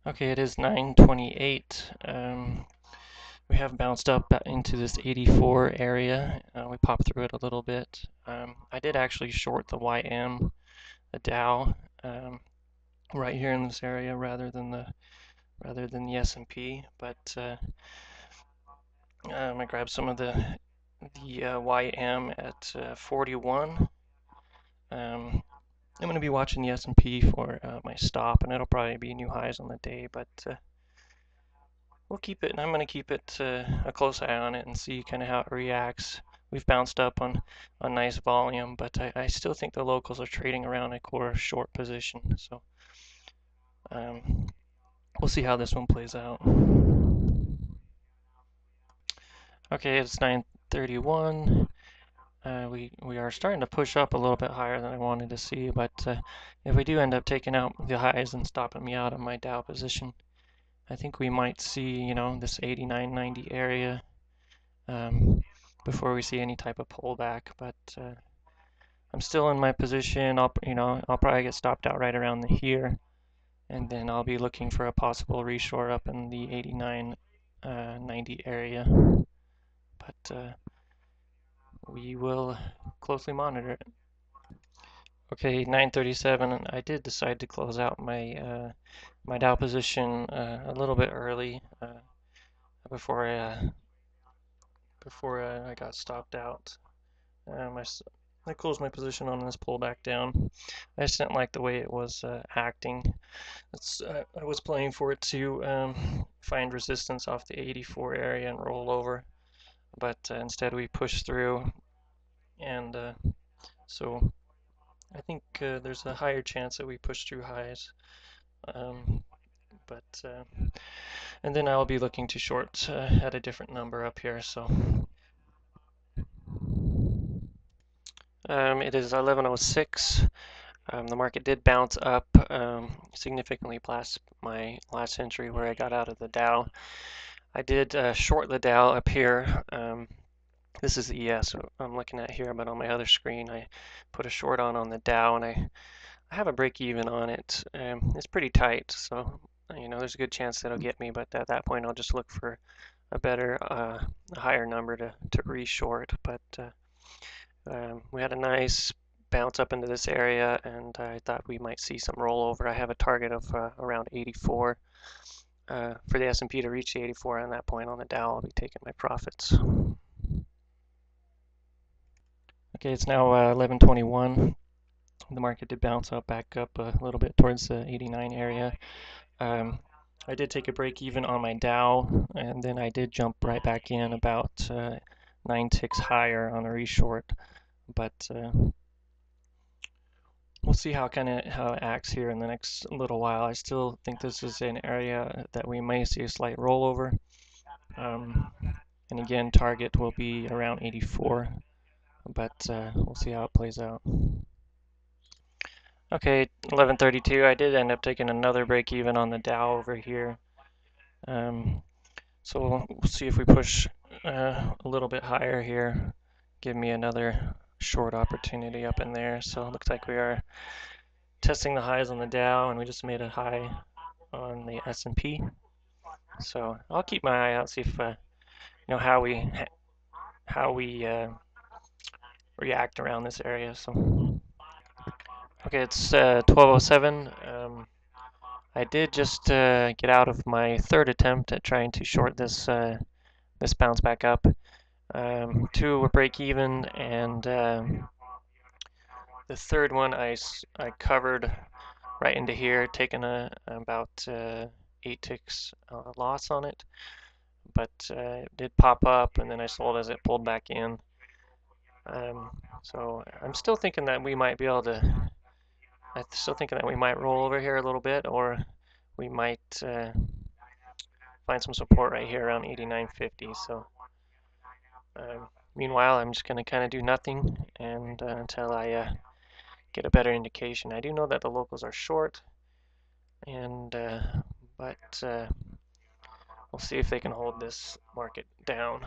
Okay, it is 9:28. We have bounced up into this 84 area. We popped through it a little bit. I did actually short the YM, the Dow, right here in this area rather than the S&P. But I grabbed some of the YM at 41. I'm going to be watching the S&P for my stop, and it'll probably be new highs on the day, but we'll keep it, and I'm going to keep it a close eye on it and see kind of how it reacts. We've bounced up on nice volume, but I still think the locals are trading around a core short position, so um, we'll see how this one plays out. Okay, it's 9:31. We are starting to push up a little bit higher than I wanted to see, but if we do end up taking out the highs and stopping me out of my Dow position, I think we might see, this 89.90 area before we see any type of pullback. But I'm still in my position. I'll probably get stopped out right around here, and then I'll be looking for a possible reshort up in the 89.90 area. But we will closely monitor it. Okay, 9:37. I did decide to close out my Dow position a little bit early before I got stopped out. I closed my position on this pullback down. I just didn't like the way it was acting. I was playing for it to find resistance off the 84 area and roll over, but instead we pushed through, and so I think there's a higher chance that we push through highs. Um, but and then I'll be looking to short at a different number up here. So it is 11:06. The market did bounce up significantly past my last entry where I got out of the Dow. I did short the Dow up here. This is the ES I'm looking at here, but on my other screen I put a short on the Dow, and I have a break even on it. It's pretty tight, so there's a good chance that'll get me, but at that point I'll just look for a better, a higher number to reshort. But we had a nice bounce up into this area, and I thought we might see some rollover. I have a target of around 84 for the S&P to reach the 84. And at that point on the Dow, I'll be taking my profits. Okay, it's now 11:21. The market did bounce up back up a little bit towards the 89 area. I did take a break even on my Dow, and then I did jump right back in about 9 ticks higher on a reshort. But we'll see how it acts here in the next little while. I still think this is an area that we may see a slight rollover. And again, target will be around 84, but we'll see how it plays out. Okay, 11:32. I did end up taking another break even on the Dow over here. So we'll see if we push a little bit higher here. Give me another short opportunity up in there. So it looks like we are testing the highs on the Dow, and we just made a high on the S&P. So I'll keep my eye out, see if how we react around this area. So okay, it's 12:07. I did just get out of my third attempt at trying to short this bounce back up. Two were break even, and the third one I covered right into here, taking about 8 ticks loss on it. But it did pop up, and then I sold as it pulled back in. So I'm still thinking that we might be able to. I'm still thinking that we might roll over here a little bit, or we might find some support right here around 89.50. So meanwhile, I'm just going to kind of do nothing and until I get a better indication. I do know that the locals are short, and but we'll see if they can hold this market down.